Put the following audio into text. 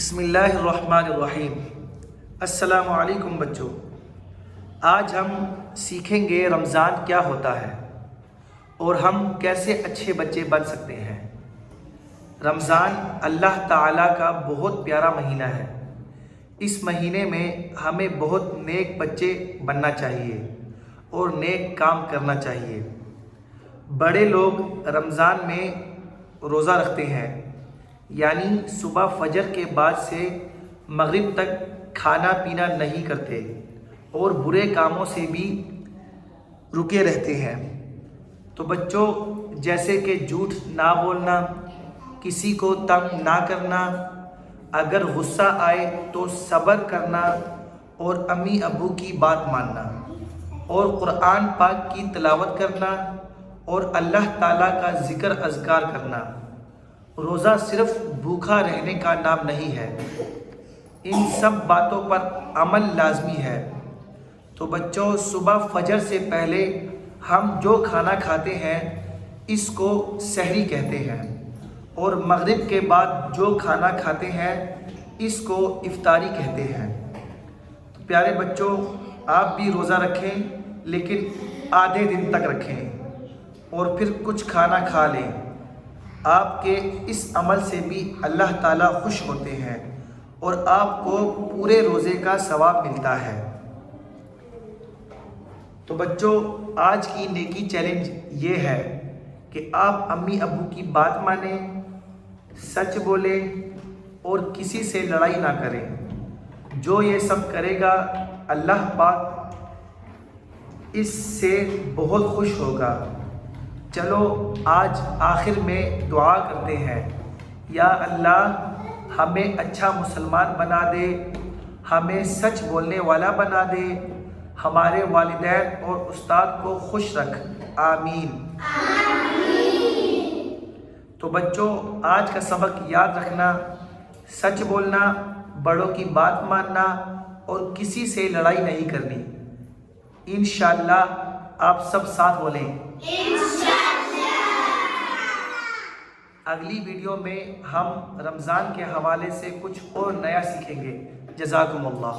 بسم اللہ الرحمن الرحیم۔ السلام علیکم بچوں، آج ہم سیکھیں گے رمضان کیا ہوتا ہے اور ہم کیسے اچھے بچے بن سکتے ہیں۔ رمضان اللہ تعالیٰ کا بہت پیارا مہینہ ہے۔ اس مہینے میں ہمیں بہت نیک بچے بننا چاہیے اور نیک کام کرنا چاہیے۔ بڑے لوگ رمضان میں روزہ رکھتے ہیں، یعنی صبح فجر کے بعد سے مغرب تک کھانا پینا نہیں کرتے اور برے کاموں سے بھی رکے رہتے ہیں۔ تو بچوں، جیسے کہ جھوٹ نہ بولنا، کسی کو تنگ نہ کرنا، اگر غصہ آئے تو صبر کرنا اور امی ابو کی بات ماننا اور قرآن پاک کی تلاوت کرنا اور اللہ تعالیٰ کا ذکر اذکار کرنا۔ روزہ صرف بھوکا رہنے کا نام نہیں ہے، ان سب باتوں پر عمل لازمی ہے۔ تو بچوں، صبح فجر سے پہلے ہم جو کھانا کھاتے ہیں اس کو سحری کہتے ہیں، اور مغرب کے بعد جو کھانا کھاتے ہیں اس کو افطاری کہتے ہیں۔ تو پیارے بچوں، آپ بھی روزہ رکھیں، لیکن آدھے دن تک رکھیں اور پھر کچھ کھانا کھا لیں۔ آپ کے اس عمل سے بھی اللہ تعالیٰ خوش ہوتے ہیں اور آپ کو پورے روزے کا ثواب ملتا ہے۔ تو بچوں، آج کی نیکی چیلنج یہ ہے کہ آپ امی ابو کی بات مانیں، سچ بولیں اور کسی سے لڑائی نہ کریں۔ جو یہ سب کرے گا اللہ پاک اس سے بہت خوش ہوگا۔ چلو آج آخر میں دعا کرتے ہیں، یا اللہ ہمیں اچھا مسلمان بنا دے، ہمیں سچ بولنے والا بنا دے، ہمارے والدین اور استاد کو خوش رکھ، آمین۔ تو بچوں، آج کا سبق یاد رکھنا، سچ بولنا، بڑوں کی بات ماننا اور کسی سے لڑائی نہیں کرنی۔ انشاءاللہ آپ سب ساتھ بولیں۔ اگلی ویڈیو میں ہم رمضان کے حوالے سے کچھ اور نیا سیکھیں گے۔ جزاکم اللہ۔